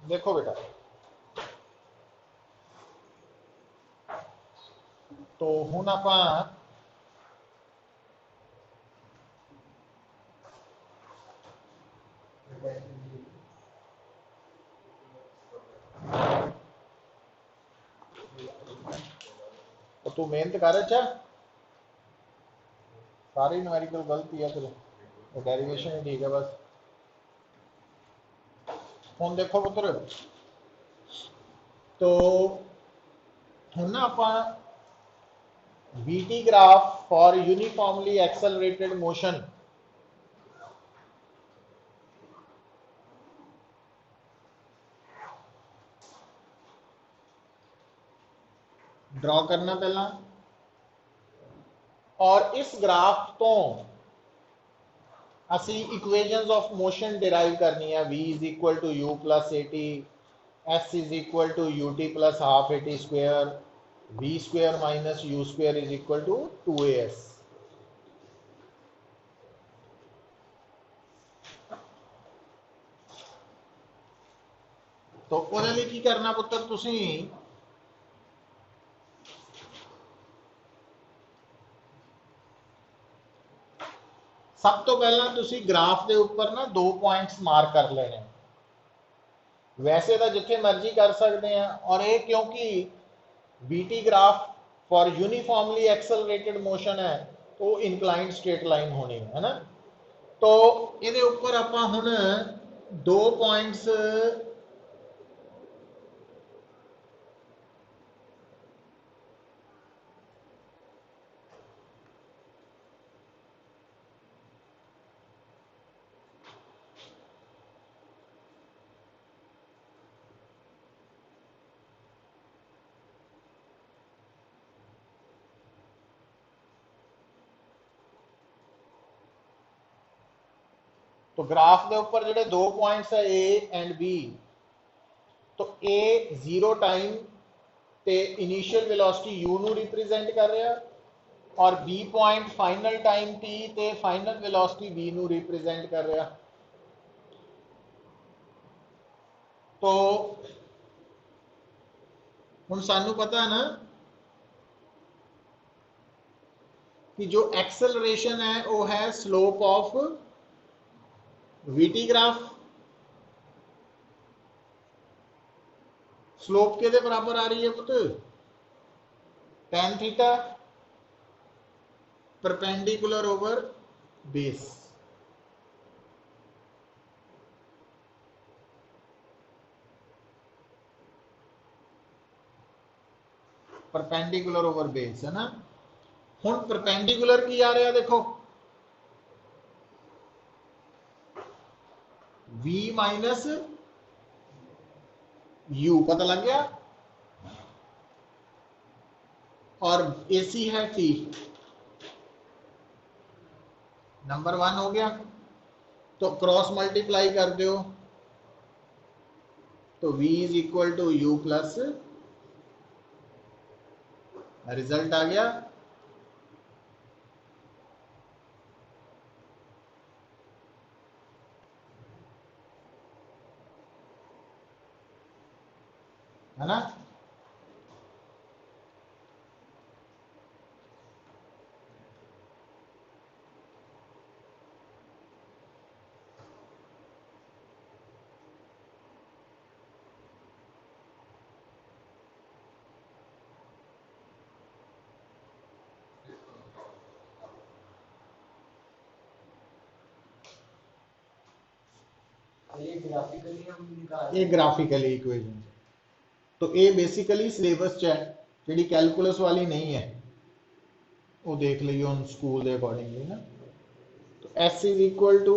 देखो बेटा, तो हुण आपां तो तू मेहनत कर। अच्छा, सारी न्यूमेरिकल गलती है तेरे, डेरिवेशन ही ठीक है बस। हुण देखो पुत्र, तो हुण ना आपां VT graph for uniformly accelerated motion draw करना पहला, और इस ग्राफ तो असी इक्वेशंस ऑफ मोशन डिराइव करनी है। v is equal to u plus a t, s is equal to u t plus half a t square, v square minus u square is equal to 2as। तो ਉਹਦੇ ਲਈ ਕੀ ਕਰਨਾ ਪੁੱਤਰ, ਤੁਸੀਂ सब तो पहला ਤੁਸੀਂ ग्राफ के ऊपर ना 2 पॉइंट्स मार्क कर लेने। वैसे तो जिथे मर्जी कर सकते हैं, और ये क्योंकि VT graph for uniformly accelerated motion है तो इंक्लाइंड स्ट्रेट लाइन होनी है ना। तो ये ऊपर आप हुण 2 पॉइंट्स तो ग्राफ के ऊपर जोड़े 2 पॉइंट्स है ए एंड बी, तो ए 0 टाइम ते इनिशियल वेलोसिटी u ਨੂੰ रिप्रेजेंट कर रहा, और B point final time t ते फाइनल वेलोसिटी v ਨੂੰ रिप्रेजेंट कर रहा। तो हुण सानू पता है ना कि जो एक्सेलरेशन है वो है slope of VT graph. Slope के बराबर आ रही है पुत्र, tan theta perpendicular over base. Perpendicular over base है ना। हुण परपेंडिकुलर की आ रहा देखो, v माइनस u, पता लग गया, और AC है t, नंबर 1 हो गया। तो क्रॉस मल्टीप्लाई कर दो, तो v is equal to u plus, result आ गया। है ना। ये ग्राफिकली इक्वेशन, तो ये बेसिकली सिलेबस च है, जी कैलकुलस वाली नहीं है, वो देख लीजिए हम स्कूल के अकॉर्डिंगली ना। तो S इज इक्वल टू,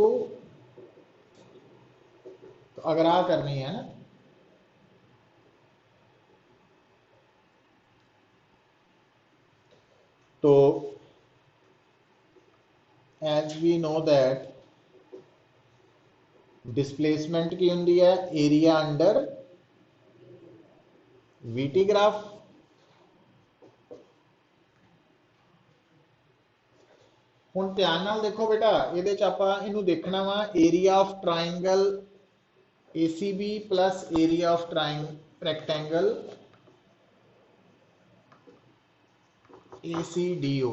तो अगर आ करनी है ना, तो as we know that displacement की होंगी है एरिया अंडर VT ग्राफ। हुण ध्यान नाल देखो बेटा, ये देखना वा area of triangle ACB plus area of rectangle ACDO।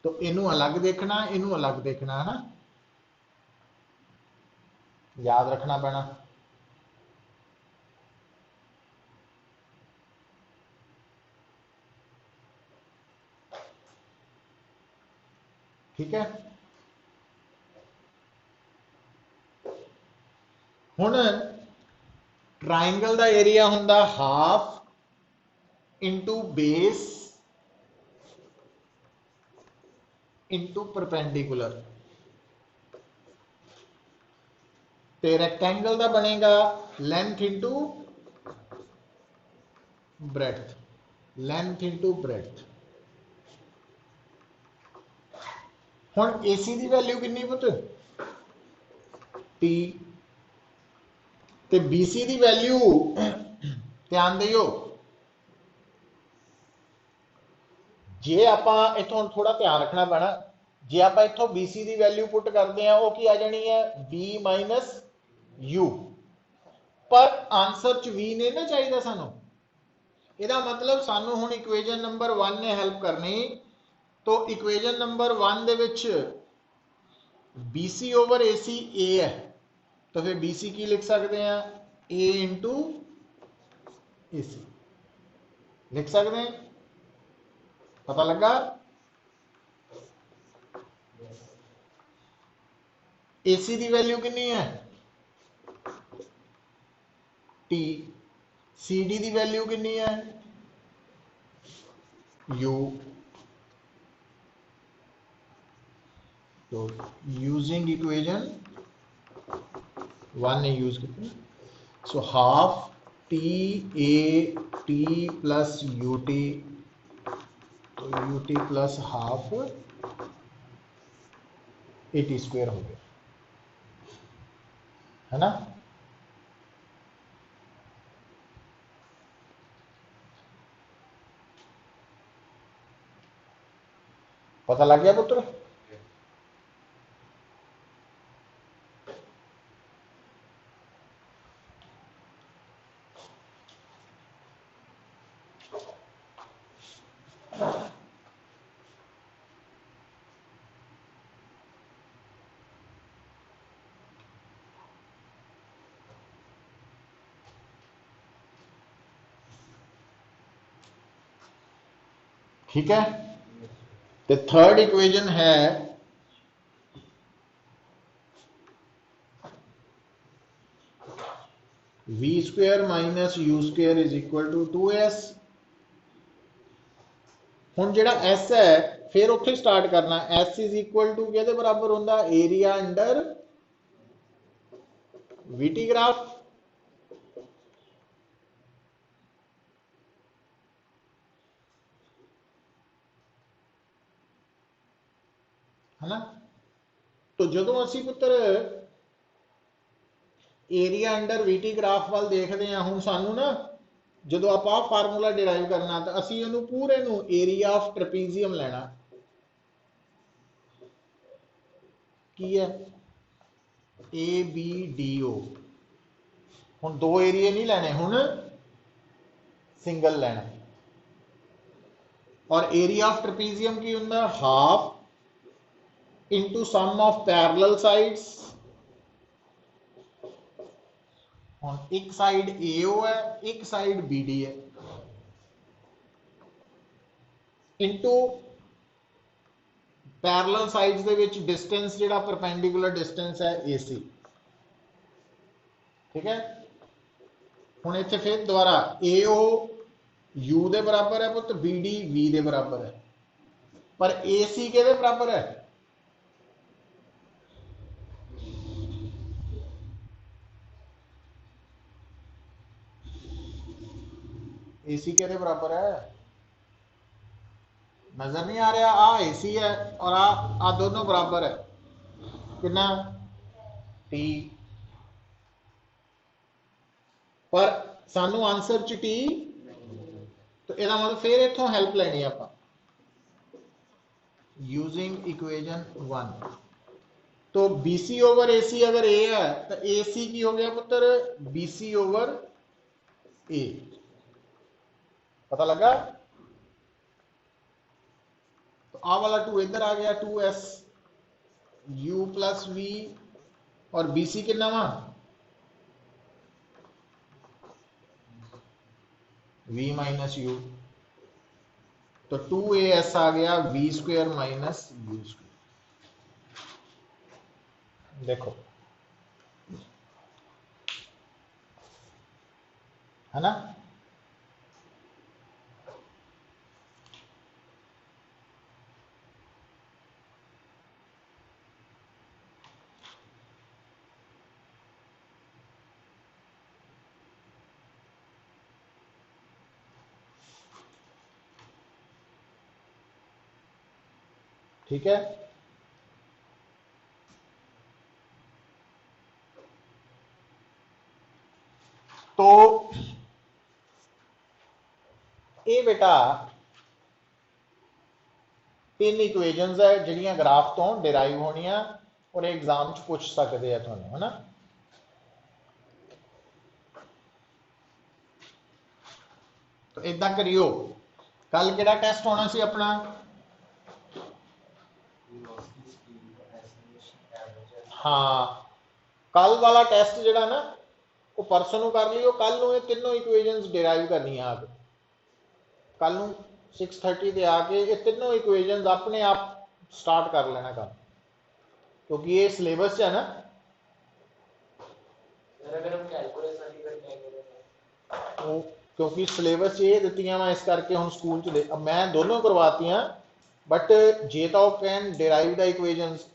तो इनू अलग देखना, इनू अलग देखना है ना, याद रखना पैना। ठीक है, हुण ट्राइंगल का एरिया हुंदा half into base into perpendicular, ते रैक्टेंगल का बनेगा length into breadth, length into breadth. हुण AC की वैल्यू कितनी पुत T, ते BC की वैल्यू ध्यान दियो, जे आपां इथों थोड़ा ध्यान रखना पैना, जे आपां इथों BC की वैल्यू पुट करते हैं वो की आ जानी है B माइनस U, पर आंसर च V नहीं ना चाहिए सानू, ਇਹਦਾ मतलब सानू हुण इक्वेजन नंबर 1 ने हेल्प करनी, तो इक्वेजन नंबर 1 ਦੇ ਵਿੱਚ BC ओवर AC A है, तो फिर BC की लिख सकते हैं A इंटू AC लिख सकते हैं, पता लगा। AC की वैल्यू कितनी है T, CD की वैल्यू कितनी है U, तो यूजिंग इक्वेजन 1 ने यूज किया, so half TAT plus UT, तो UT plus half AT square हो गया, है ना। पता लग गया पुत्र। ठीक है, तो थर्ड इक्वेजन है V square minus U square is equal to 2S। हुण जिहड़ा S है फिर उत्थे स्टार्ट करना, S इज इक्वल टू किहदे बराबर हुंदा, एरिया अंडर VT ग्राफ, है ना। तो जदों असी पुत्र एरिया अंडर VT ग्राफ वाल देखते हैं, हुण सानू ना जो आप फार्मूला डिराइव करना, तो असी इहनूं पूरे नूं एरिया ऑफ ट्रपीजियम लेना, की है ABDO। हुण दो एरिए नहीं लेने, हुण सिंगल लेना, और एरिया ऑफ ट्रपीजियम की हुंदा half into sum of parallel sides, हुण एक साइड AO है एक साइड BD है, इंटू पैरेलल साइड्स दे विच डिस्टेंस जिहड़ा परपेंडिकुलर डिस्टेंस है AC। ठीक है, हुण इत्थे फिर दोबारा AO U दे बराबर है पुत, BD V दे बराबर है, पर AC किहदे बराबर है, AC किहदे बराबर है, नजर नहीं आ रहा, आ AC है और आ दोनों बराबर है, कितना T, पर सानू आंसर च T, तो यदा मतलब फिर इथों हेल्प लेनी आपां, यूजिंग इक्वेशन 1। तो BC ओवर AC अगर A है तो AC की हो गया पुत्र BC ओवर A। पता लगा? तो आ वाला 2 इधर आ गया, 2S U प्लस V और BC कितना वा V माइनस U। तो 2AS आ गया V square minus U square. देखो है ना? ठीक है। तो ये बेटा 3 इक्वेशंस है जिहड़ियां ग्राफ तो डिराइव होनियां और एग्जाम च पूछ सकते हैं तुहानू, है ना? तो इदा करियो, कल किहड़ा टेस्ट होना सी अपना? हाँ, कल वाला टेस्ट जिहड़ा ना वो परसों नूं कर लियो। कल नूं ये तीनों इक्वेशंस डिराइव करनी आ के, कल नूं 6:30 ते आके ये तीनों इक्वेशंस अपने आप स्टार्ट कर लेना काम, क्योंकि ये सिलेबस है ना। वो क्योंकि सिलेबस ये दित्तियां वा, इस करके हुण स्कूल च मैं दोनों करवातियां, बट जे तो कैन डिराइव द इक्वेशंस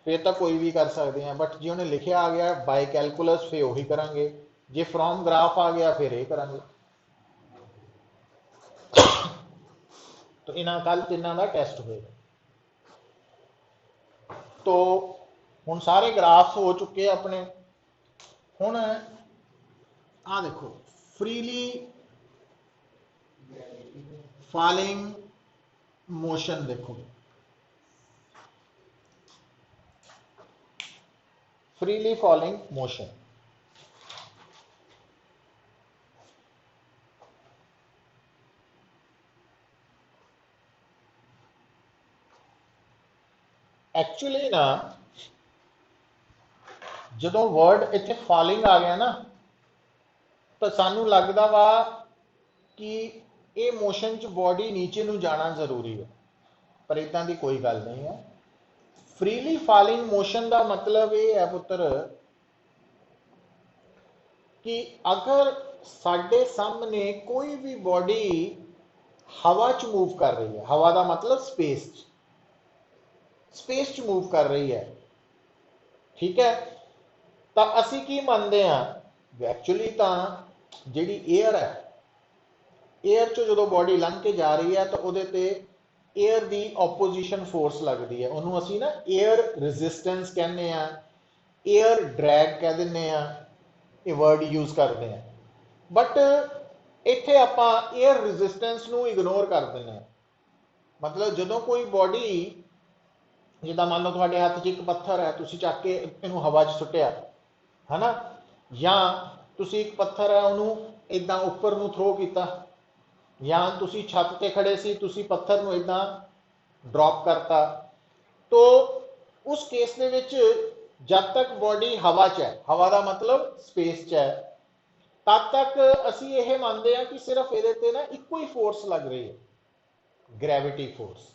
फिर तो कोई भी कर सकते हैं, बट जे उन्हें लिखे आ गया बाय कैलकुलस फिर वही करांगे, जे फ्रॉम ग्राफ आ गया फिर ये करांगे। तो इन्हां कल तिन्हां का टेस्ट होएगा। तो हुण सारे ग्राफ्स हो चुके अपने। हुण आ देखो, फ्रीली फॉलिंग मोशन देखो, फ्रीली फॉलिंग मोशन। एक्चुअली ना जो वर्ड इतने फॉलिंग आ गया ना, तो सानू लगता वा कि ये मोशन च बॉडी नीचे नू जाना जरूरी है, पर इदा की कोई गल नहीं है। फ्रीली फॉलिंग मोशन का मतलब ये है पुत्र कि अगर साडे सामने कोई भी बॉडी हवा च मूव कर रही है, हवा का मतलब स्पेस च मूव कर रही है, ठीक है, तो असी की मानते हैं एक्चुअली तो जी एयर है, एयर चो जो बॉडी लंघ के जा रही है तो वो एयर की ओपोजिशन फोर्स लगती है, उन्होंने असी ना एयर रेजिस्टेंस कहने, एयर ड्रैग कह दें, ये वर्ड यूज करते हैं। बट इत्थे आपां एयर रेजिस्टेंस नू इग्नोर कर दें। मतलब जो कोई बॉडी जिदा मान लो थोड़े हाथ च एक पत्थर है, तुम चक के इनू हवा च सुटिया है ना, या तुम एक पत्थर है उन्होंने इदा उपर नू थ्रो किया, या तुम छत पर खड़े सी, तुम पत्थर नू इदा ड्रॉप करता, तो उस केस दे विच जब तक बॉडी हवा च है, हवा का मतलब स्पेस च है, तब तक असी ये मानते हैं कि सिर्फ ये ना इको ही फोर्स लग रही है, ग्रैविटी फोर्स।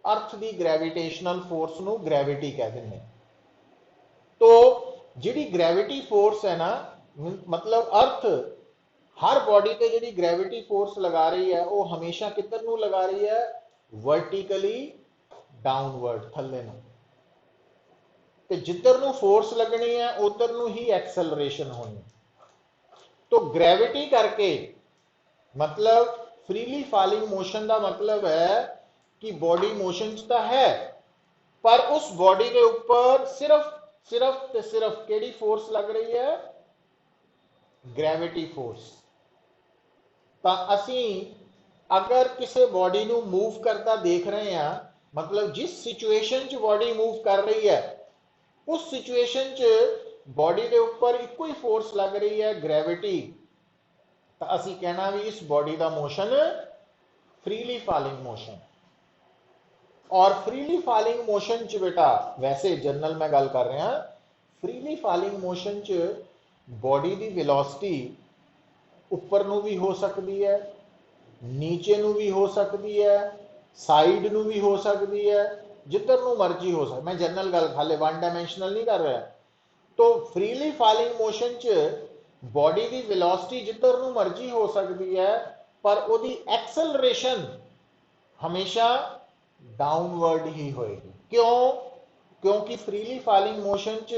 अर्थ की ग्रैविटेशनल फोर्स नू ग्रैविटी कह दें। तो जी ग्रैविटी फोर्स है ना, मतलब अर्थ हर बॉडी पे जी ग्रैविटी फोर्स लगा रही है, वो हमेशा किधर नू लगा रही है? वर्टिकली डाउनवर्ड, थले नू। ते जिधर नू फोर्स लगनी है उधर नू ही एक्सेलरेशन होनी। तो ग्रैविटी करके मतलब फ्रीली फॉलिंग मोशन का मतलब है कि बॉडी मोशन तो है, पर उस बॉडी के ऊपर सिर्फ सिर्फ ते सिर्फ केड़ी फोर्स लग रही है? Gravity force. तो असी अगर किसी बॉडी नू मूव करता देख रहे हैं मतलब जिस सिचुएशन च बॉडी मूव कर रही है उस सिचुएशन च बॉडी के ऊपर इको ही फोर्स लग रही है, ग्रेविटी, तो असी कहना भी इस बॉडी का मोशन फ्रीली फॉलिंग मोशन। और फ्रीली फॉलिंग मोशन च बेटा वैसे जनरल मैं गल कर रहा, फ्रीली फॉलिंग मोशन च बॉडी की वेलोसिटी उपर नू भी हो सकती है, नीचे नू भी हो सकती है, साइड नू भी हो सकती है, जिधर नू मर्जी हो सकती। मैं जनरल गल हाले वन डायमेंशनल नहीं कर रहा। तो फ्रीली फॉलिंग मोशन च बॉडी की वेलोसिटी जिधर नू मर्जी हो सकती है, पर ओदी एक्सेलरेशन हमेशा डाउनवर्ड ही होएगी। क्यों? क्योंकि फ्रीली फॉलिंग मोशन च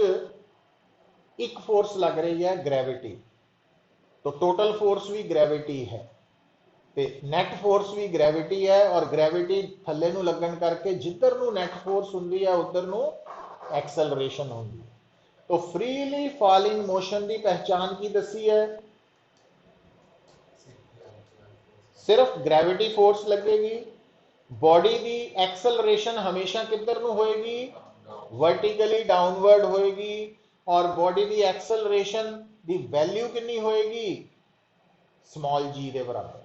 एक फोर्स लग रही है, ग्रेविटी, तो टोटल फोर्स भी ग्रेविटी है, ते नैट फोर्स भी ग्रेविटी है, और ग्रेविटी थल्ले नू लगन करके जिधर नू नैट फोर्स हुंदी है उधर नू एक्सेलरेशन होंगी। तो फ्रीली फॉलिंग मोशन की पहचान की दसी है? सिर्फ ग्रेविटी फोर्स लगेगी, बॉडी की एक्सेलरेशन हमेशा किधर नू होएगी, वर्टिकली डाउनवर्ड होएगी, और बॉडी की एक्सेलरेशन की वैल्यू कितनी होएगी, स्मॉल जी के बराबर,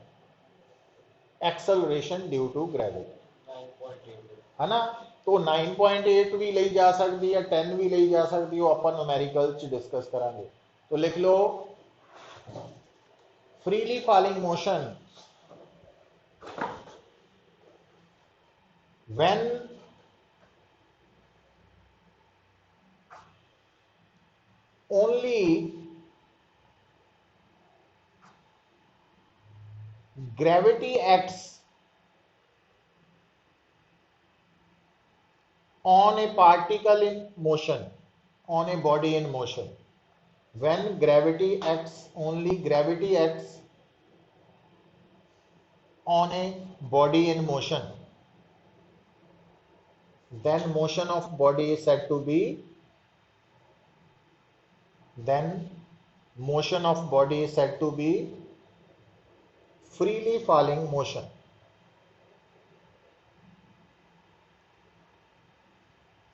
एक्सेलरेशन ड्यू टू ग्रेविटी, है ना। तो 9.8 भी ली जा सकती है, 10 भी ली जा सकती है, अपन न्यूमेरिकल डिस्कस करांगे। तो लिख लो freely falling motion when only gravity acts on a particle in motion, on a body in motion. When gravity acts, only gravity acts on a body in motion, then motion of body is said to be, then motion of body is said to be freely falling motion.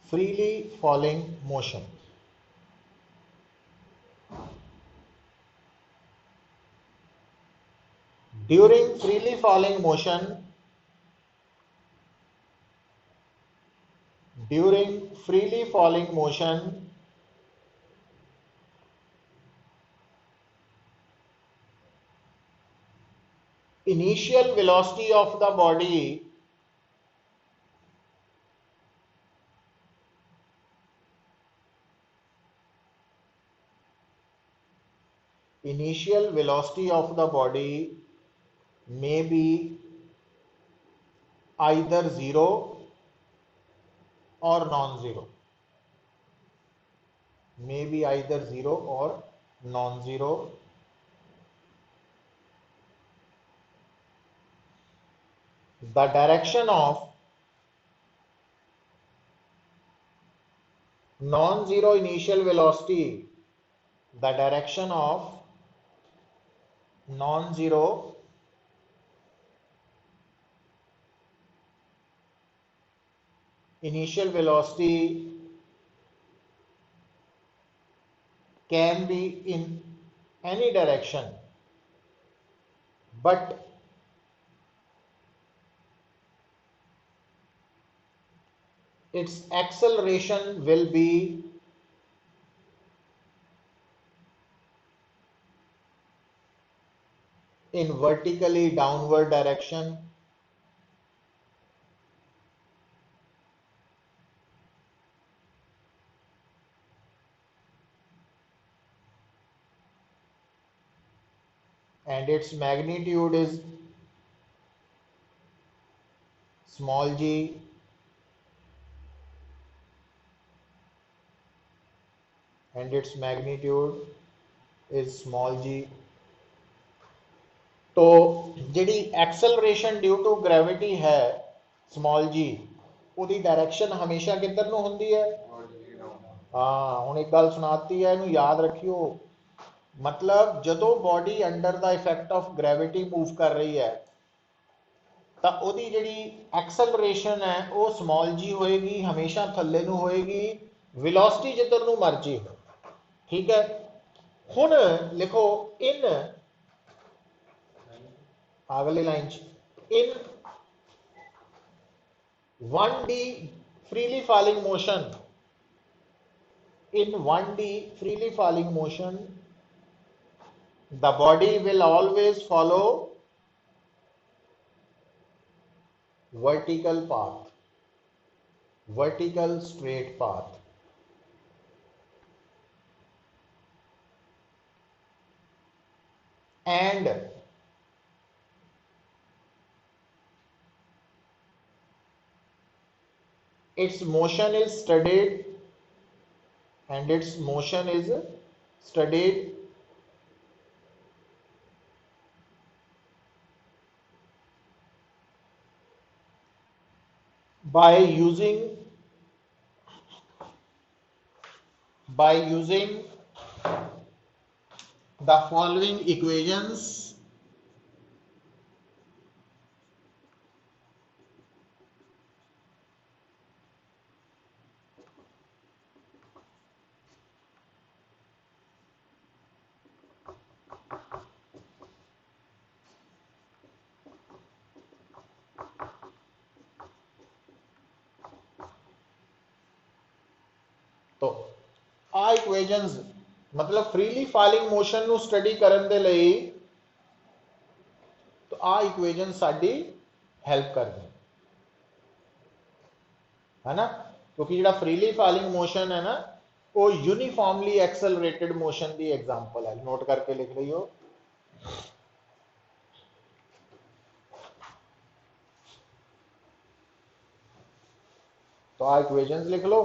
Freely falling motion. During freely falling motion, during freely falling motion, initial velocity of the body may be either zero or non-zero, may be either zero or non-zero. The direction of non-zero initial velocity, the direction of non-zero initial velocity can be in any direction, but its acceleration will be in vertically downward direction, and its magnitude is small g, and its magnitude is small g. तो जिहड़ी acceleration due to gravity है small जी, ਉਹਦੀ direction हमेशा किधर ਨੂੰ ਹੁੰਦੀ है, हाँ ਹੁਣ एक गल सुनाती है, ਇਹਨੂੰ याद रखियो। मतलब जदों body under the effect of gravity move कर रही है, ਤਾਂ ਉਹਦੀ ਜਿਹੜੀ ਐਕਸਲਰੇਸ਼ਨ ਹੈ ਉਹ ਸਮਾਲ ਜੀ ਹੋਏਗੀ, ਹਮੇਸ਼ਾ ਥੱਲੇ ਨੂੰ ਹੋਏਗੀ, ਵੈਲੋਸਿਟੀ ਜਿੱਧਰ ਨੂੰ ਮਰਜੀ ਹੋ। ਠੀਕ ਹੈ, ਹੁਣ ਲਿਖੋ ਇਨ ਅਗਲੀ ਲਾਈਨ ਚ ਇਨ 1D freely falling motion, in 1D freely falling motion the body will always follow vertical path, vertical straight path. And its motion is studied, and its motion is studied by using the following equations. तो आ equations मतलब freely falling motion ਨੂੰ study ਕਰਨ ਦੇ ਲਈ तो आ equation साडी help करदी है ना, क्योंकि ਜਿਹੜਾ फ्रीली फॉलिंग मोशन है ना वो यूनिफॉर्मली एक्सेलरेटेड मोशन की एग्जांपल है, नोट करके लिख लियो। तो आ इक्वेशंस लिख लो।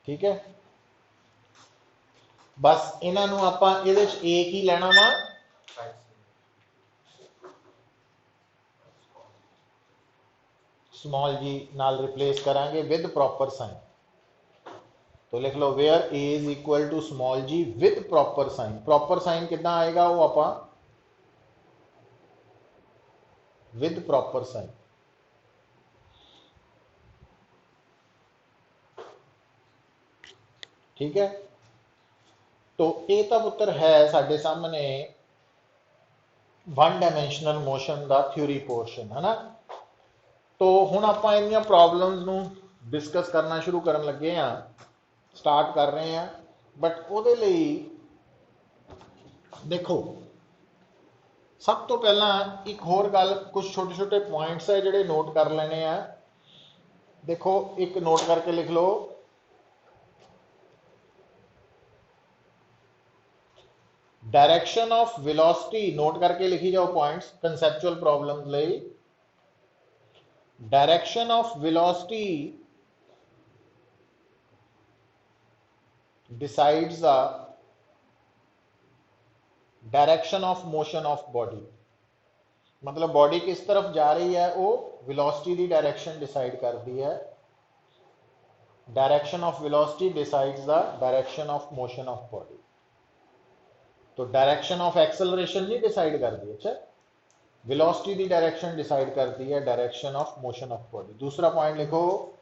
ठीक है, बस इन्हों आप एक ही लेना वा, स्मॉल जी नाल रिप्लेस करांगे विद प्रॉपर साइन। तो लिख लो where a is equal to small g with proper sign. Proper sign कितना आएगा वो आप विद प्रॉपर साइन। ठीक है, तो ये तो पुत्र है साडे सामने वन डायमेंशनल मोशन का थ्योरी पोर्शन है ना। तो हुण आपां इहदियां प्रॉब्लम्स नूं डिस्कस करना शुरू करन लगे हैं, स्टार्ट कर रहे हैं। बट उहदे लई देखो सब तो पहला एक होर गल, कुछ छोटे छोटे पॉइंट्स है जिहड़े नोट कर लेने हैं। देखो एक नोट करके लिख लो, डायरेक्शन ऑफ वेलोसिटी, नोट करके लिखी जाओ पॉइंट्स कंसेप्चुअल प्रॉब्लम्स लई। Direction of velocity decides the direction of motion of body. मतलब बॉडी किस तरफ जा रही है वो वेलोसिटी की डायरेक्शन डिसाइड करती है। Direction of velocity decides the direction of motion of body. तो डायरेक्शन ऑफ एक्सेलरेशन नहीं डिसाइड करती, अच्छा वेलोसिटी की डायरेक्शन डिसाइड करती है direction of motion of body. दूसरा पॉइंट लिखो,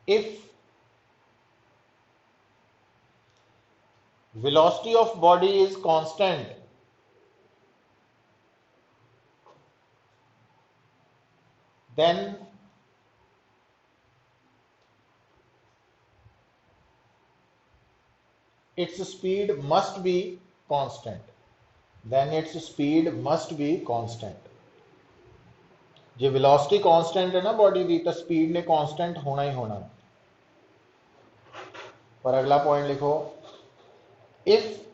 if velocity of body is constant, then its speed must be constant, then its speed must be constant। J velocity constant है ना body की, तो speed ने constant होना ही होना। और अगला पॉइंट लिखो, if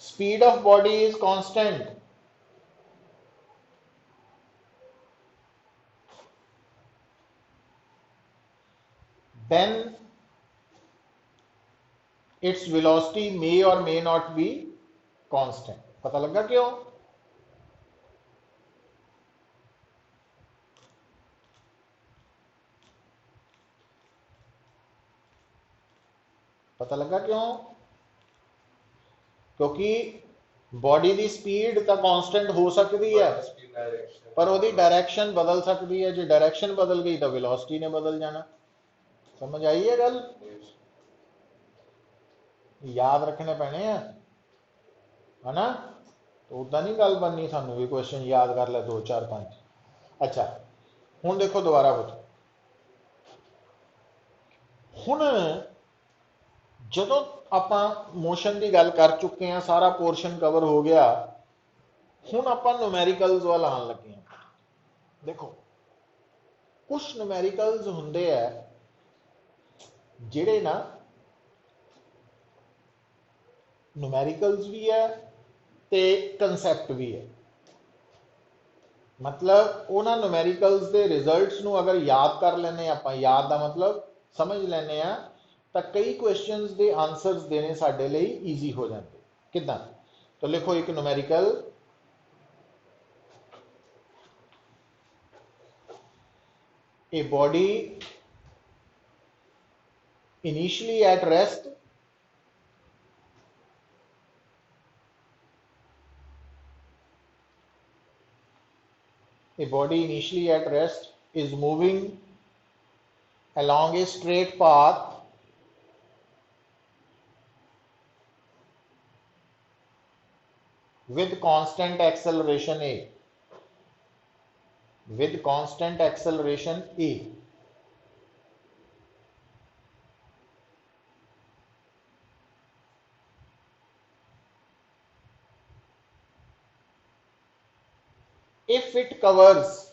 speed of body is constant then its velocity may or may not be constant। पता लगा क्यों? पता लगा क्यों? क्योंकि बॉडी की स्पीड तो कांस्टेंट हो सकती है, पर वो डायरेक्शन बदल सकती है। जो डायरेक्शन बदल गई तो वेलोसिटी ने बदल जाना। समझ आई है गल? याद रखने पैने है ना, तो उदा नहीं गल बननी। सानू भी क्वेश्चन याद कर ले 2 4 5। अच्छा हुण देखो दोबारा पुछो, हुण जदों आपां मोशन की गल कर चुके हैं, सारा पोर्शन कवर हो गया, हुण आपां न्यूमेरिकल्स वाल आन लगे हैं। देखो कुछ न्यूमेरिकल्स हुंदे है जिहड़े ना न्यूमेरिकल्स भी है ते कंसैप्ट भी है। मतलब उन्होंने न्यूमेरिकल्स के रिजल्ट्स नू अगर याद कर लेने, आप याद का मतलब समझ लेने, तो कई क्वेश्चंस के आंसर्स देने साडे लिए ईजी हो जाते। किदां? तो लिखो एक numerical, a body initially at rest a body initially at rest is moving along a straight path with constant acceleration a, with constant acceleration a। if it covers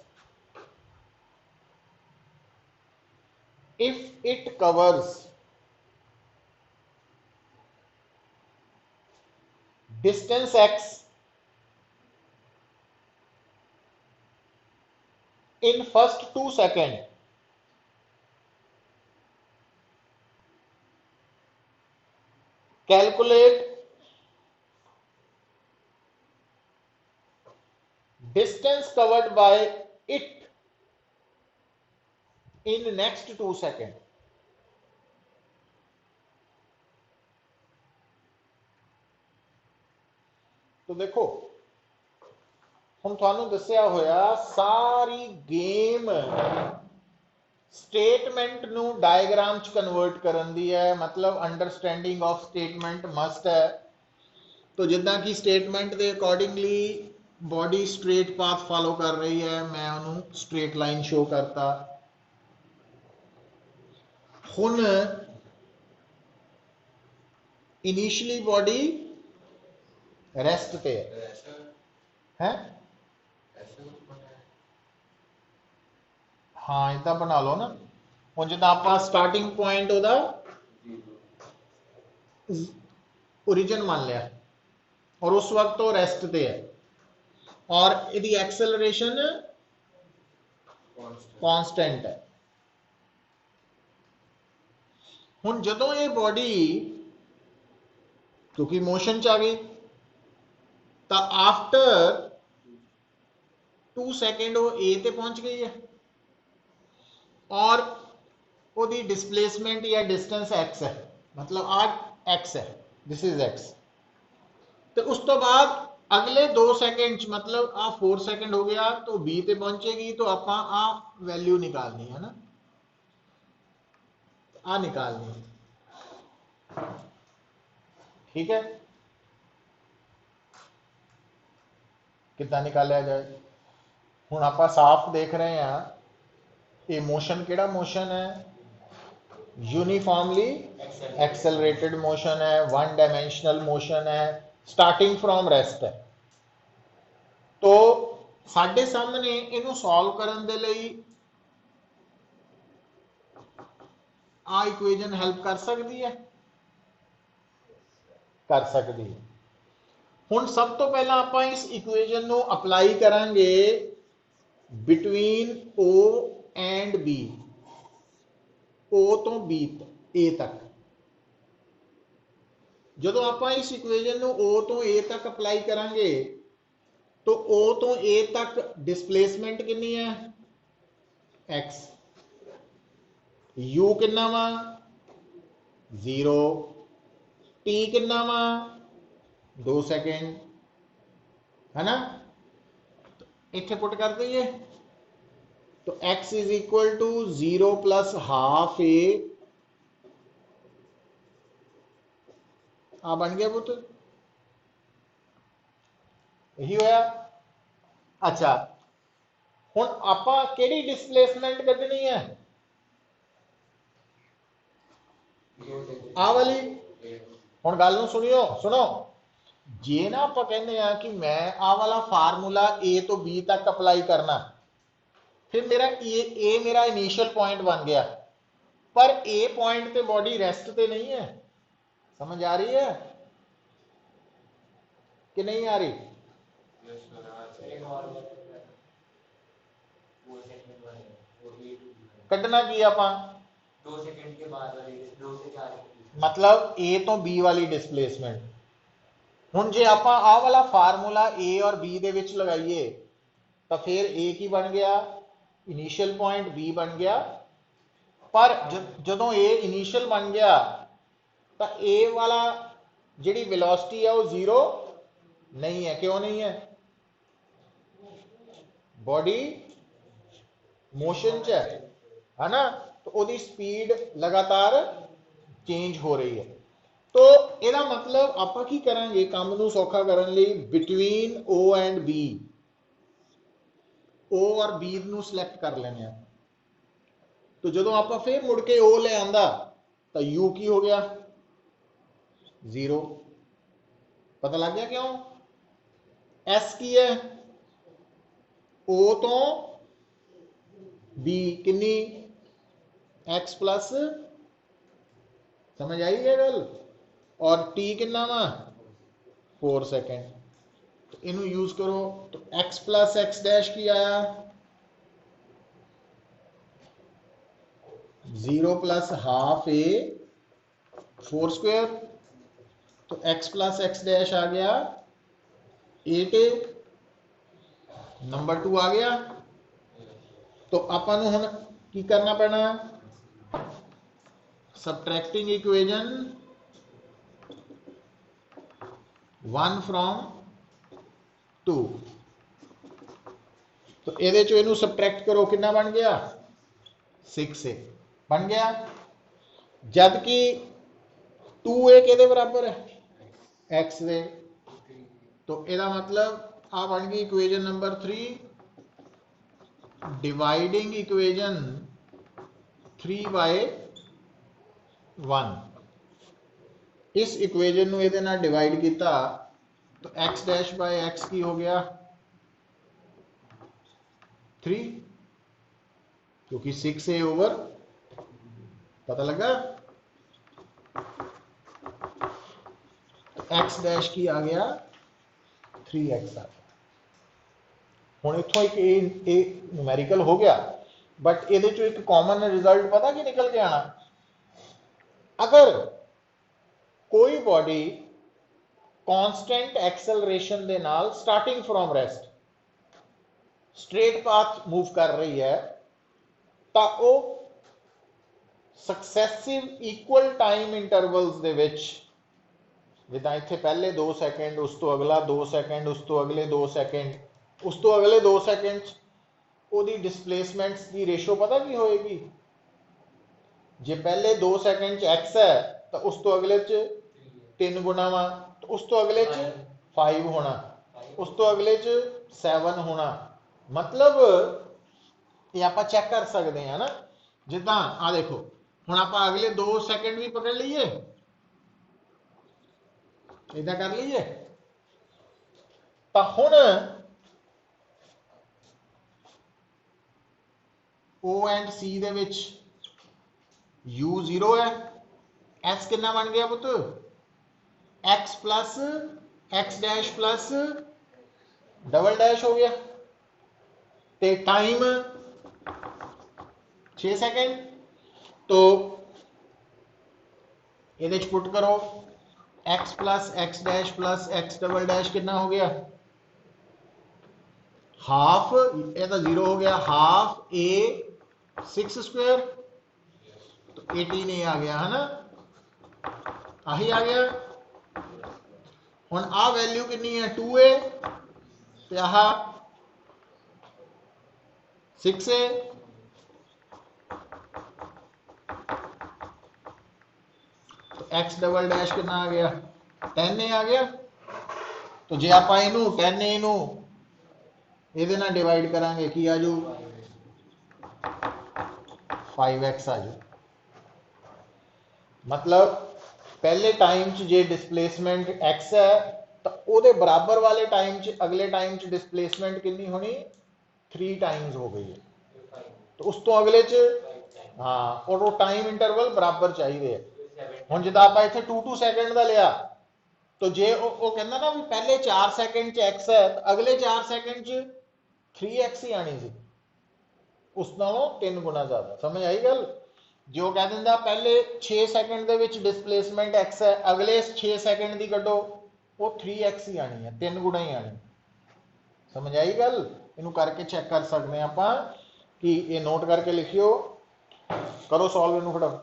distance x in first 2 seconds, calculate distance covered by it in next 2 seconds। तो देखो हम थानू दस्या होया सारी game statement नू diagram च convert करन दी है। मतलब अंडरस्टैंडिंग ऑफ स्टेटमेंट मस्ट है। तो जिदा कि स्टेटमेंट के accordingly body straight path follow कर रही है, मैं उन्होंने स्ट्रेट लाइन शो करता। हुण इनिशियली बॉडी रेस्ट पे है, हाँ इदा बना लो ना। हुण जिदा आपां स्टार्टिंग पॉइंट उहदा ओरिजिन मान लिया और उस वक्त तो रेस्ट पे है, और यदि एक्सेलरेशन कांस्टेंट है। हुण जदों ये बॉडी क्योंकि मोशन च आ गई, तो आफ्टर 2 सेकेंड वो ए ते पहुंच गई है, और वो डिस्प्लेसमेंट या डिस्टेंस एक्स है। मतलब आ एक्स है, दिस इज एक्स। तो उस तो बाद अगले 2 सेकेंड मतलब आ 4 सेकेंड हो गया, तो बी ते पहुंचेगी। तो आप आ वैल्यू निकालनी है ना, आ निकालनी है। ठीक है, कितना निकाला जाए? हुण आप साफ देख रहे हैं ये मोशन केड़ा मोशन है, यूनिफॉर्मली एक्सेलरेटेड मोशन है, वन डायमेंशनल मोशन है, स्टार्टिंग फ्रॉम रेस्ट है। तो साडे सामने इनू सॉल्व करन दे लई आ इक्वेजन हेल्प कर सकती है, कर सकती है। हुण सब तो पहला आपां इस इक्वेजन नू अप्लाई करांगे बिटवीन ओ एंड बी, ओ तो बी ए तक। जो आप इस इक्वेजन नू ओ तो ए तक अप्लाई करांगे तो ओ तो ए तक डिस्प्लेसमेंट कितनी है, एक्स। यू कितना वा 0, टी कितना वा 2 सेकेंड, है ना। तो इत्थे पुट कर दीजिए, तो x is equal to 0 plus half a, आ बन गया पुत, यही होया। अच्छा हुण आपां केड़ी डिस्प्लेसमेंट कढनी है, आ वाली। हुण गल नूं सुनियो, सुनो, जे ना आपां कहंदे आ कि मैं आ वाला फार्मूला ए तो बी तक अप्लाई करना, फिर मेरा ए मेरा इनिशियल पॉइंट बन गया, पर ए पॉइंट पे बॉडी रेस्ट पे नहीं है। समझ आ रही है कि नहीं आ रही? कटना की आपां 2 सेकंड के बाद वाली 2 से 4 मतलब ए तो बी वाली डिस्प्लेसमेंट। हुण जे आपां आ वाला फार्मूला ए और बी दे विच लगाइए तो फिर ए की बन गया इनिशियल पॉइंट, बी बन गया, पर जदों ए इनिशियल बन गया तो ए वाला जिहड़ी वेलोसिटी है वो 0 नहीं है। क्यों नहीं है? बॉडी मोशन च है ना, तो उसकी स्पीड लगातार चेंज हो रही है। तो ਇਹਦਾ मतलब ਆਪਾਂ ਕੀ ਕਰਾਂਗੇ ਕੰਮ ਨੂੰ ਸੌਖਾ ਕਰਨ ਲਈ between O and B, O और B ਨੂੰ ਸਿਲੈਕਟ ਕਰ ਲੈਣੇ ਆ। तो जो आप फिर मुड़ के O ले आंदा तो U की हो गया 0, पता लग गया क्यों? S की है O तो B किन्नी X प्लस, समझ आई है गल, और T किन्ना वा 4 सेकेंड। तो इनू यूज करो तो x प्लस एक्स डैश की आया 0 प्लस हाफ ए 4 स्क्वायर, तो x प्लस एक्स डैश आ गया 8a, नंबर 2 आ गया। तो आपां नूं हुण की करना पैना, सबट्रैक्टिंग इक्वेजन 1 फ्रॉम 2, तो ये चो इनू सबट्रैक्ट करो, कितना बन गया 6a बन गया, जबकि 2a किहदे बराबर है x दे। तो यदा मतलब आ बन गई इक्वेजन नंबर 3, डिवाइडिंग इक्वेजन 3/1। इस इक्वेजन नू इहदे नाल डिवाइड किया तो x डैश बाय x की हो गया 3, क्योंकि 6a ओवर, पता लगा, तो x डैश की आ गया 3x आ गया। हुण इत्थों एक न्यूमेरिकल हो गया, बट इहदे चों एक कॉमन रिजल्ट पता कि निकल के आना, अगर कोई बॉडी कांस्टेंट एक्सेलरेशन दे नाल starting from rest straight path move कर रही है तो वो सक्सेसिव इक्वल टाइम इंटरवल्स दे विच, जिद्दां इत्थे पहले 2 सेकेंड, उस तो अगला 2 सेकेंड, उस तो अगले 2 सेकेंड, उस तो अगले 2 सेकेंड, ओदी डिस्प्लेसमेंट्स की रेशो पता की होएगी? जे पहले 2 सेकेंड x है तो उस तो अगले 3 गुना वा, तो उस तो अगले 5 होना, उस तो अगले 7 होना। मतलब ये आप चेक कर सकते हैं ना, जिद्दां आ देखो ਹੁਣ ਆਪਾਂ ਅਗਲੇ 2 ਸੈਕਿੰਡ ਵੀ ਪਕੜ ਲਈਏ, ਇਦਾਂ ਕਰ ਲਈਏ ਤਾਂ ਹੁਣ O ਐਂਡ C ਦੇ ਵਿੱਚ U 0 ਹੈ, S ਕਿੰਨਾ ਬਣ ਗਿਆ ਪੁੱਤ, X plus X dash plus double dash हो गया, ते टाइम 6 सेकंड। तो ये पुट करो x plus x dash plus x double dash कितना हो गया, हाफ, ये तो 0 हो गया, हाफ a 6 स्क्वायर, तो 18 a आ गया है ना, आही आ गया। हुण आ वैल्यू कितनी है 2a, ते आह 6a, तो x डबल डैश कितना आ गया 10a आ गया। तो जे आप इनू 10a नू ਇਹਦੇ ਨਾਲ डिवाइड करांगे की आ जाऊ 5x आ जाऊ। मतलब पहले टाइम च जे डिस्प्लेसमेंट x है तो ਉਹਦੇ बराबर वाले टाइम च अगले टाइम च डिस्प्लेसमेंट कितनी होनी 3 टाइम्स हो गई है, तो उस तो अगले च हाँ, और वो टाइम इंटरवल बराबर चाहिए। ਹੁਣ ਜਿੱਦਾਂ ਆਪਾਂ ਇੱਥੇ 2 ਸੈਕਿੰਡ ਦਾ ਲਿਆ, तो जे वो कहना ना भी पहले 4 सैकेंड च x है तो अगले 4 सैकेंड च 3x ही आनी सी, उस नालों 3 गुना ज्यादा। समझ आई गल? जो कह दिंदा पहले 6 सैकेंड दे विच डिस्प्लेसमेंट x है, अगले 6 सैकेंड दी कड्डो वो 3x ही आनी है, 3 गुना ही आनी। समझ आई गल? इनू करके चेक कर सकते हैं आपां कि ये नोट करके लिखियो, करो सॉल्व इनू फटाफट।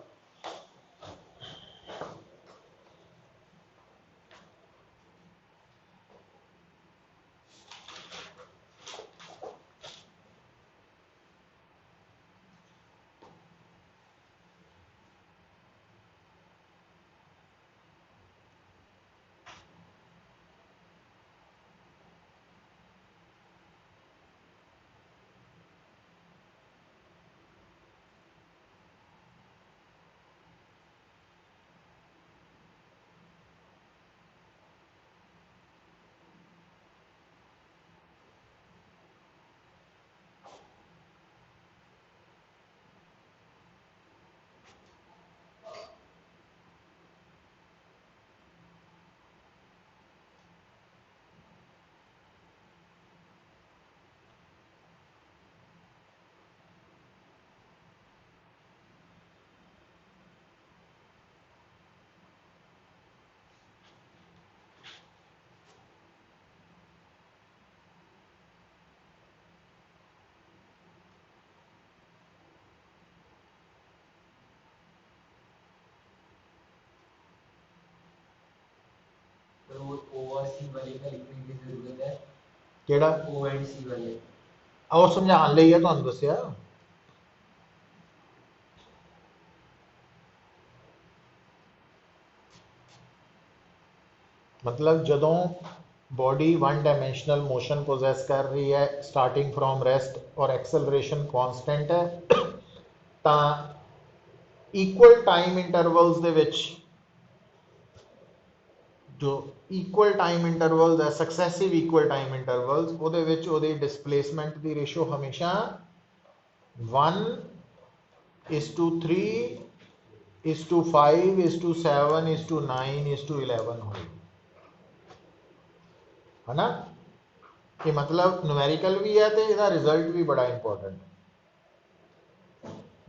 केड़ा O एंड C वाले और समझाने लई है तुहानू दस्सिया। मतलब जदों body one dimensional motion possess कर रही है स्टार्टिंग फ्रॉम रेस्ट और एक्सेलरेशन कांस्टेंट है, तां इक्वल टाइम इंटरवल्स दे विच जो इक्वल टाइम इंटरवल्स है सक्सैसिव इक्वल टाइम इंटरवल्स ਉਹਦੇ ਵਿੱਚ ਉਹਦੀ डिस्प्लेसमेंट ਦੀ रेशो हमेशा 1:3:5:7:9:11 होगी, है ना। ये मतलब न्यूमेरिकल भी है तो इसका रिजल्ट भी बड़ा इंपॉर्टेंट है,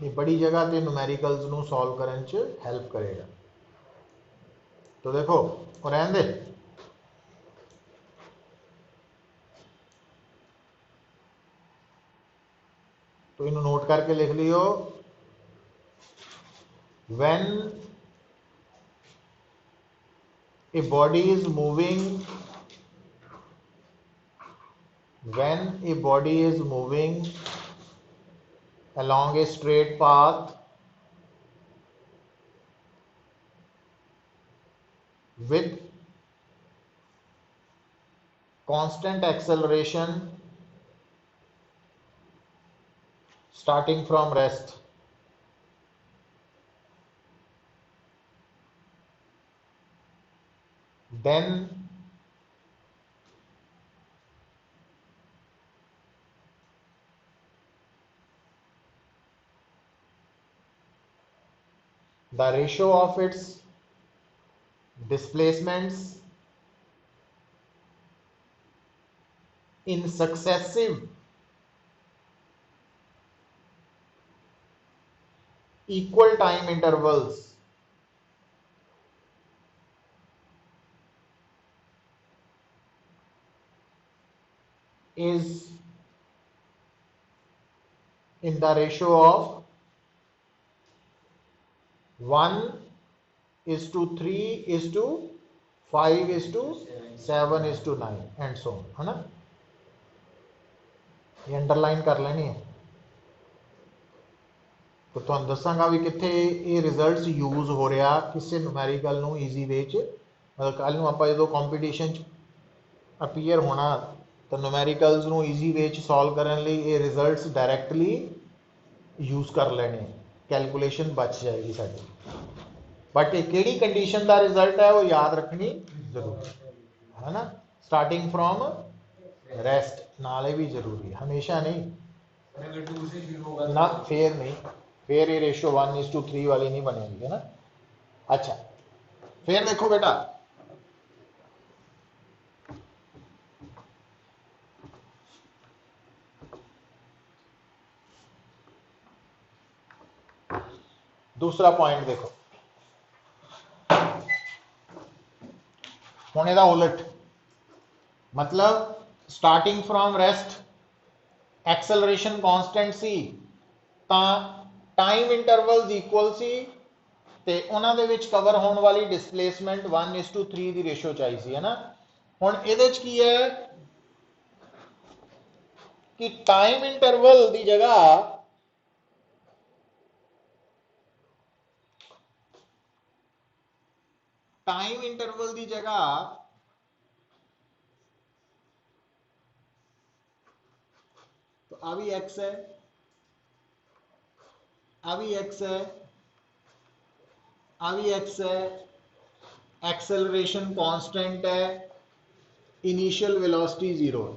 ये बड़ी जगह पे न्यूमेरिकल्स नू सॉल्व करने च हेल्प करेगा। तो देखो और रहने दे, तो इन्हों नोट करके लिख लियो, when a body is moving, when a body is moving along a straight path with constant acceleration starting from rest, then the ratio of its displacements in successive equal time intervals is in the ratio of 1:3:5:7:9 and so है ना। ये underline कर लेनी है तो तुहानू दसांगा भी कित्थे ये रिजल्ट्स यूज हो रहा किसी न्यूमेरिकल नू ईजी वे च। मतलब कल नू आपां जदों कंपीटीशन च अपीयर होना तो न्यूमेरिकल्स नू ईजी वे च सॉल्व करन लई ये रिजल्ट्स डायरैक्टली यूज कर लेने, कैलकुलेशन बच जाएगी साडी। बट ये किहड़ी कंडीशन का रिजल्ट है वो याद रखनी जरूरी है ना। स्टार्टिंग फ्रॉम रेस्ट नाले भी जरूरी है, हमेशा नहीं ना, फिर नहीं, फिर ये रेशो 1:3 वाली नहीं बनेगी है ना। अच्छा फिर देखो बेटा, दूसरा पॉइंट देखो, हुण इहदा उलट, मतलब starting from rest acceleration constant सी तां टाइम इंटरवल्स इक्वल सी ते उन्हां दे विच कवर होने वाली डिस्प्लेसमेंट 1:3 की रेशो चाहिए सी है ना। हुण इहदे च की है कि टाइम इंटरवल की जगह तो आ भी एक्स है, आ भी एक्स है, आ भी एक्स है, एक्सेलरेशन कांस्टेंट है, इनिशियल वेलोसिटी 0 है।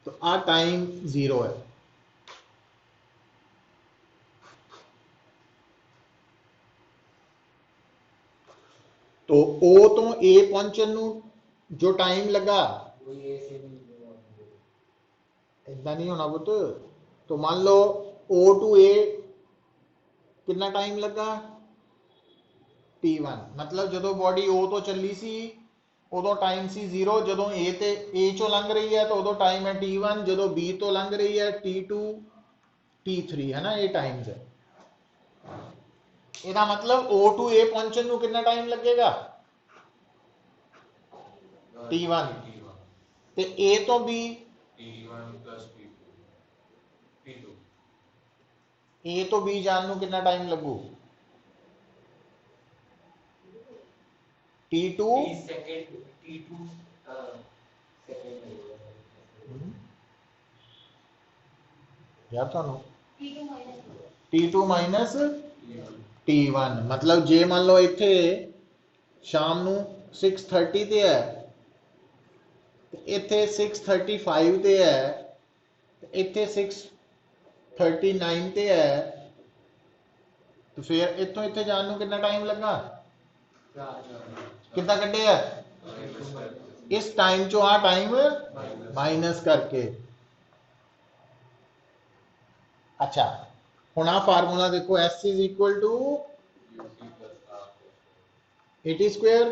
तो आ टाइम 0 है। तो ओ तो ए पहुंचन जो टाइम लगा इतना नहीं होना पुत। तो मान लो ओ टू ए कितना टाइम लगा T1, मतलब जो बॉडी ओ तो चली सी उदो टाइम सी 0, जो ए चो लंघ रही है तो उदो टाइम है T1, जो बी तो लंघ रही है T2 T3 है ना, ये टाइम्स है। ਇਹਦਾ मतलब O to A पहुंचन ਨੂੰ कितना टाइम लगेगा T1 ਤੇ A तो B T1 plus T2 A तो B जान ਨੂੰ कितना टाइम लगू T2 T2 यार थानू T2 माइनस T1, मतलब जे मान लो इत्थे शाम ਨੂੰ 6:30 ਤੇ है, इत्थे 6:35 ਤੇ है, इत्थे 6:39 ਤੇ है, तो फिर इत्थों इत्थे जान ਨੂੰ कितना टाइम लगा कितना कड्ढे है इस टाइम चो आ टाइम माइनस करके। अच्छा हुण आ फार्मूला देखो, S is equal to AT square.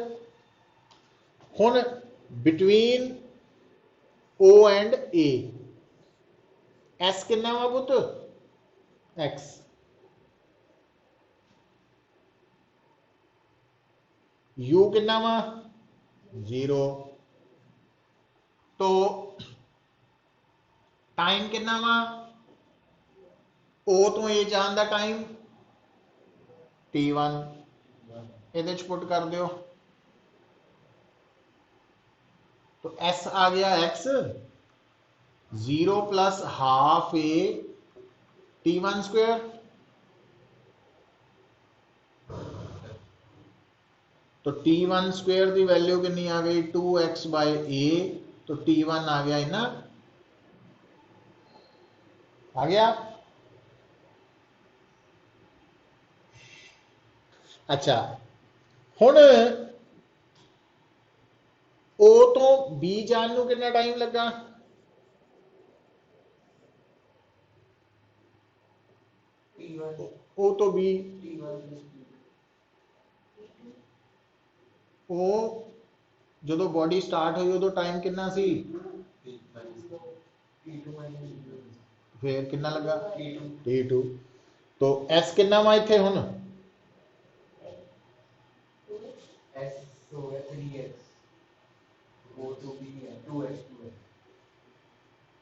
हुण between O and A S कितना वा पुत X, U कितना वा 0, तो टाइम कितना वा O तो A जान दा टाइम T1 ਇਹਦੇ ਚ ਪੁੱਟ ਕਰ ਦਿਓ तो एस आ गया एक्स 0 प्लस हाफ ए T1 स्क्वायर। तो T1 स्क्वायर की वैल्यू कितनी आ गई 2x बाय ए। तो T1 आ गया इना आ गया। अच्छा हुण ओ तो बी जान नूं कितना टाइम लगा ओ तो बी ओ जो बॉडी स्टार्ट हुई उदो टाइम कितना सी फिर कितना लगा T2। तो एस कितना वा इत्थे हुण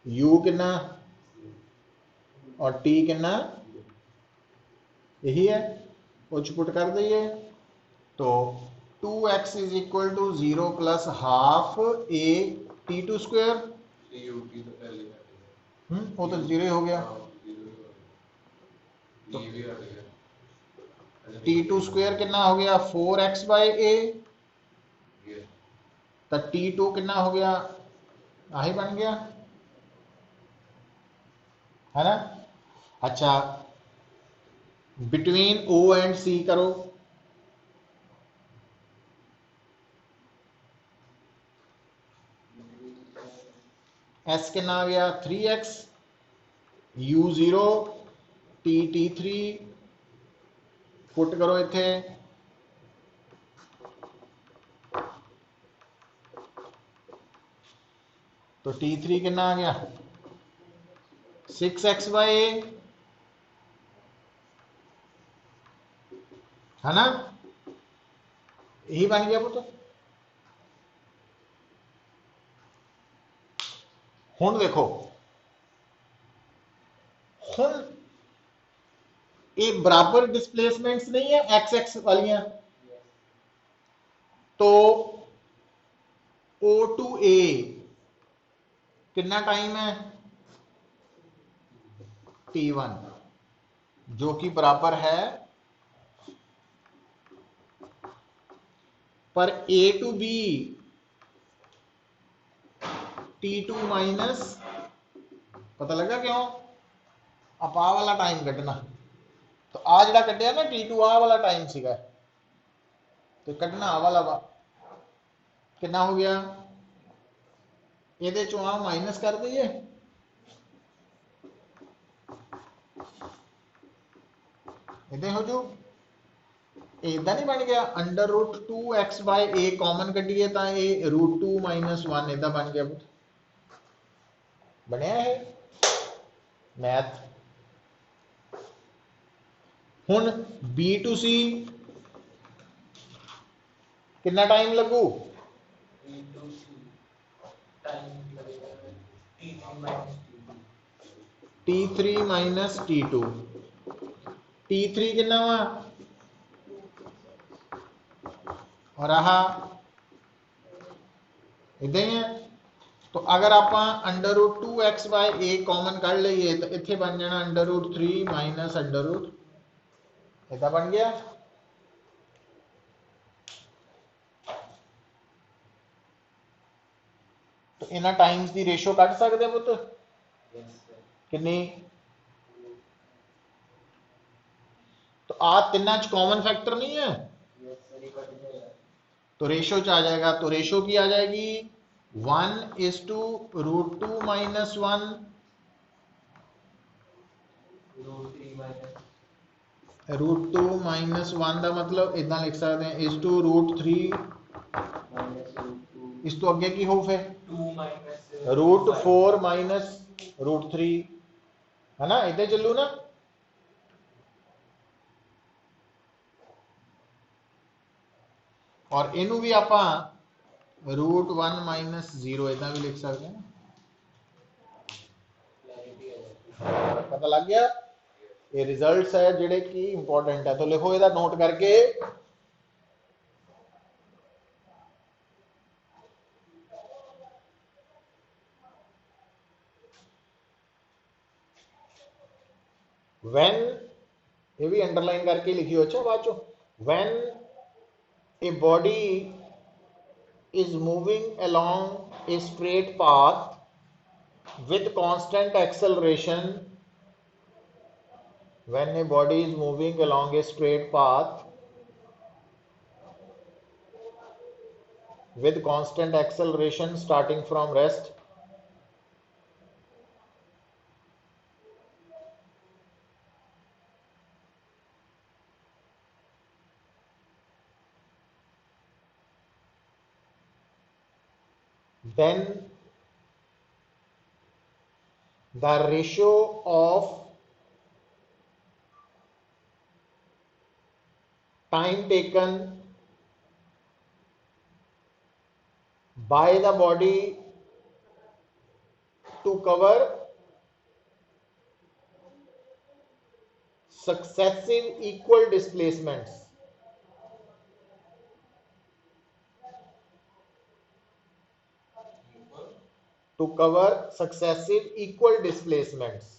यू कितना और टी कितना यही है कुछ पुट कर दइए। तो 2x is equal to 0 plus half a T2 square. वो तो 0 हो गया। तो T2 स्क्वायर कितना हो गया 4x बाय ए। तो T2 कितना हो गया आही बन गया है ना। अच्छा बिटवीन O एंड C करो। S कितना आ गया 3x U0 T3 पुट करो इत्थे। तो T3 कितना आ गया 6x बाय ए है ना यही बन गया पुत्र। हुण देखो हुण ये बराबर डिस्प्लेसमेंट्स नहीं है एक्स एक्स वालियां। तो O टू A कितना टाइम है T1 जो कि बराबर है पर A to B T2 minus पता लगा क्यों आप आ वाला टाइम कटना। तो आ जड़ा कटिया ना T2 आ वाला टाइम सीगा तो कटना आ वाला वा कितना हो गया ये चो आ माइनस कर दइए इधे हो जो इदा नहीं बन गया under root 2x by a common कटिए तो ये रूट 2 माइनस 1 इदा बन गया बनया है मैथ। हुण बी टू सी कितना टाइम लगू T3 माइनस T2 T3 कितना वा और आहा इदा ही है। तो अगर आप under root 2x by a common कर लीए तो इत्थे बन जाना under root 3 minus under root इदा बन गया। तो इन्हां टाइम्स की रेशो कट सकते पुत कितनी। तो आ तिना च कॉमन फैक्टर नहीं है तो रेशो च आ जाएगा। तो रेशो की आ जाएगी 1:√2 माइनस 1 √2 माइनस 1 का मतलब इदा लिख सकते हैं इस टू √3 इस तो अगे की हो फिर √4 माइनस √3 है ना इधे चलू ना। और इनू भी आप √1 माइनस 0 इदा भी लिख सकते हैं। पता लग गया ये रिजल्ट्स है जेडे की इंपॉर्टेंट है। तो लिखो इहदा नोट करके व्हेन, ये भी अंडरलाइन करके लिखियो अच्छा बाद चो, when a body is moving along a straight path with constant acceleration, when a body is moving along a straight path with constant acceleration starting from rest, then the ratio of time taken by the body to cover successive equal displacements, to cover successive equal displacements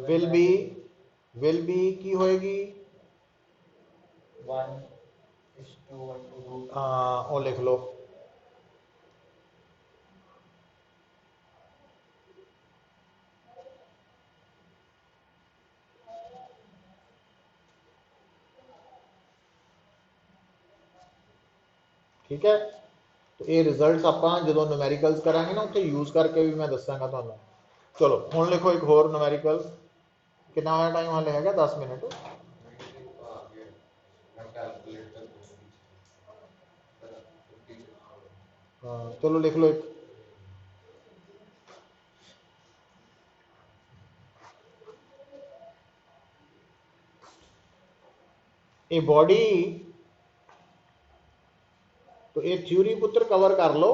will be की होएगी 1:1 वो लिख लो, ठीक है। तो ये results ਆਪਾਂ ਜਦੋਂ न्यूमेरिकल्स करांगे ना ਉੱਥੇ यूज करके भी मैं दसांगा ਤੁਹਾਨੂੰ। चलो ਹੁਣ लिखो एक होर न्यूमेरिकल, कितना होया टाइम हाले हैगा 10 मिनट। हाँ चलो लिख लो एक, ए बॉडी, तो ये थ्योरी पुत्र कवर कर लो,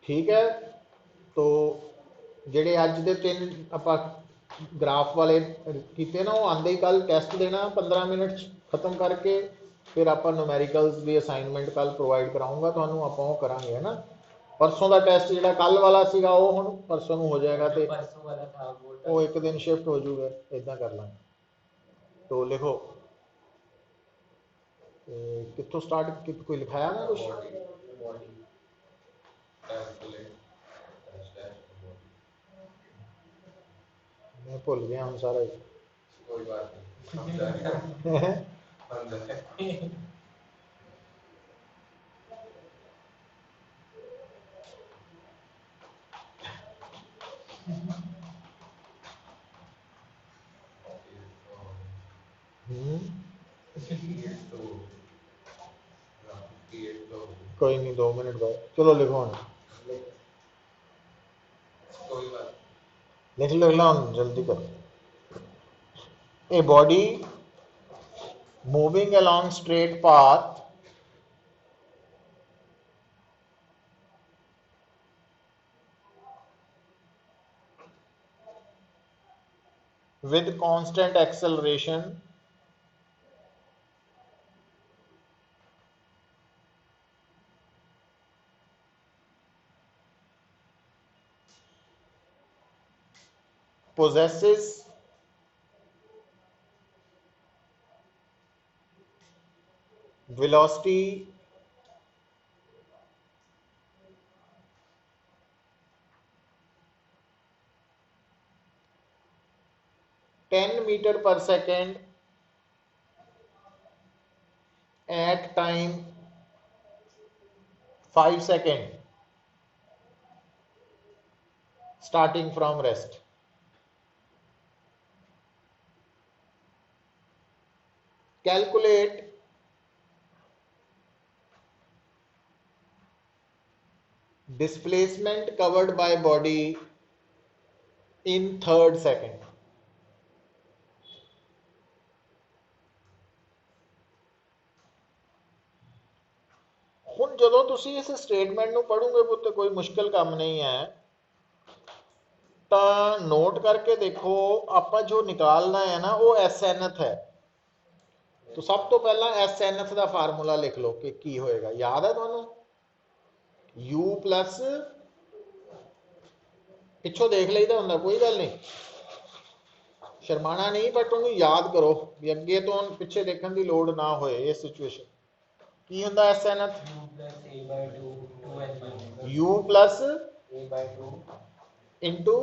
ठीक है। तो ਜਿਹੜੇ ਅੱਜ ਦੇ 3 ਆਪਾਂ ग्राफ वाले किए ना, वो आंदे ही कल टेस्ट देना 15 मिनट खत्म करके, फिर आप न्यूमेरिकल्स भी असाइनमेंट कल प्रोवाइड कराऊंगा तो आप वो करांगे है ना। परसों का टेस्ट जो कल वाला सीगा वो हुण परसों हो जाएगा, तो वो एक दिन शिफ्ट हो जाऊगा, इदा कर लांगे। तो लिखो कितों स्टार्ट, कोई लिखाया ना कुछ, मैं भूल गया हम सारा कोई बात नहीं कोई नहीं 2 मिनट बाद, चलो लिखो हम, लिख लो हम जल्दी करो। A body moving along straight path with constant acceleration possesses velocity (10 meters per second) at time 5 seconds starting from rest. Calculate displacement covered by body in third second. ਹੁਣ ਜਦੋਂ ਤੁਸੀਂ ਇਸ ਸਟੇਟਮੈਂਟ ਨੂੰ ਪੜੋਗੇ ਪੁੱਤ ਕੋਈ ਮੁਸ਼ਕਲ ਕੰਮ ਨਹੀਂ ਹੈ, ਤਾਂ ਨੋਟ ਕਰਕੇ ਦੇਖੋ ਆਪਾਂ ਜੋ ਨਿਕਾਲਣਾ ਹੈ ਨਾ ਉਹ ਐਸ ਐਨ ਐਥ ਹੈ। तो सब तो पहला एस एन एफ का फार्मूला लिख लो कि की होएगा, याद है तुहानू, U प्लस पिछों देख लीदा हुंदा, कोई गल नहीं, शर्माना नहीं, बट उन्हें याद करो भी अगे तो पिछे देखने की लोड़ ना होए। ये सिचुएशन की हुंदा S nth u plus into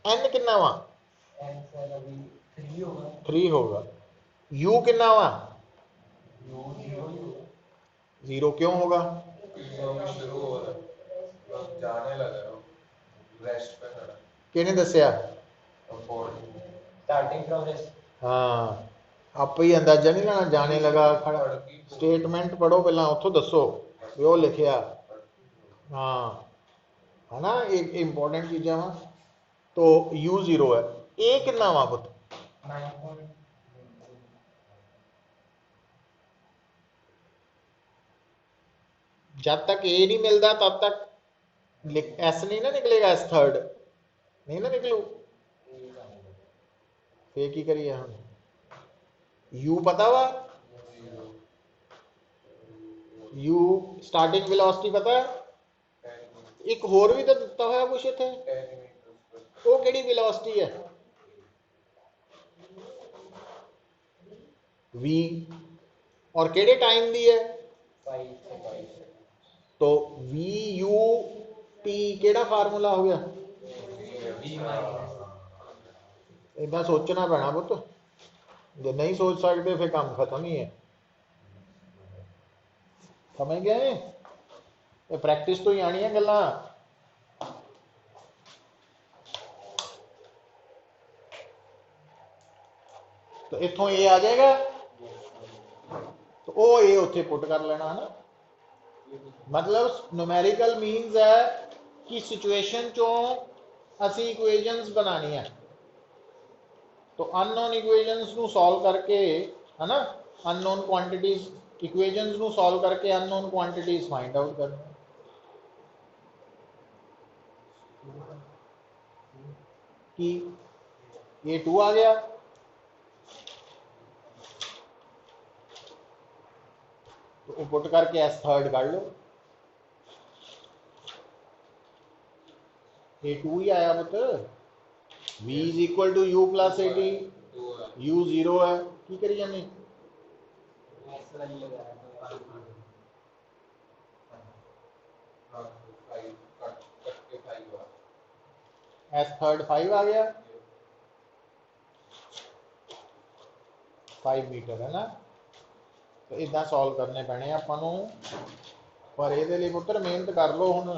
n कितना वा 3 होगा। u कितना वा 0 क्यों होगा? किने दसिया? हाँ आप ही अंदाजा नहीं लाना, जाने लगा खड़ा। स्टेटमेंट पढ़ो पहला, उतो दसो वो लिखिया। हाँ है ना, एक इंपॉर्टेंट चीज़ा वा। तो u 0 है। ए कितना वा पुत? जब तक ए नहीं मिलता तब तक एस नहीं ना निकलेगा, एस थर्ड नहीं ना निकलू। फिर की करिए हम? u पता वा? u स्टार्टिंग वेलोसिटी पता है? एक होर भी तो दिता होया कुछ इत्थे, वो केड़ी वेलोसिटी है? v और केड़े टाइम दी है? तो v u t केड़ा फार्मूला हो गया? इदा सोचना पैना पुत, जो नहीं सोच सकते फिर काम खत्म ही है। समझ गए? ये प्रैक्टिस तो ही आनी है गल्लां। तो इथों ए आ जाएगा, तो वो ए उत्थे पुट कर लेना है ना। मतलब न्यूमेरिकल मीन्स है कि सिचुएशन चो असी इक्वेशंस बनानी है। तो अननोन इक्वेशंस नू सॉल्व करके, है ना, अननोन क्वांटिटीज इक्वेशंस नू सॉल्व करके अननोन क्वांटिटीज फाइंड आउट करनी। कि ये 2 आ गया, तो पुट करके एस थर्ड कर लो। ये 2 ही आया पुत। v is equal to u plus a t, u 0 है। की करी जाने? एस थर्ड 5 आ गया, 5 मीटर है ना। तो इदा सॉल्व करने पैने आपां नूं, पर ये पुत्र मेहनत कर लो हुण।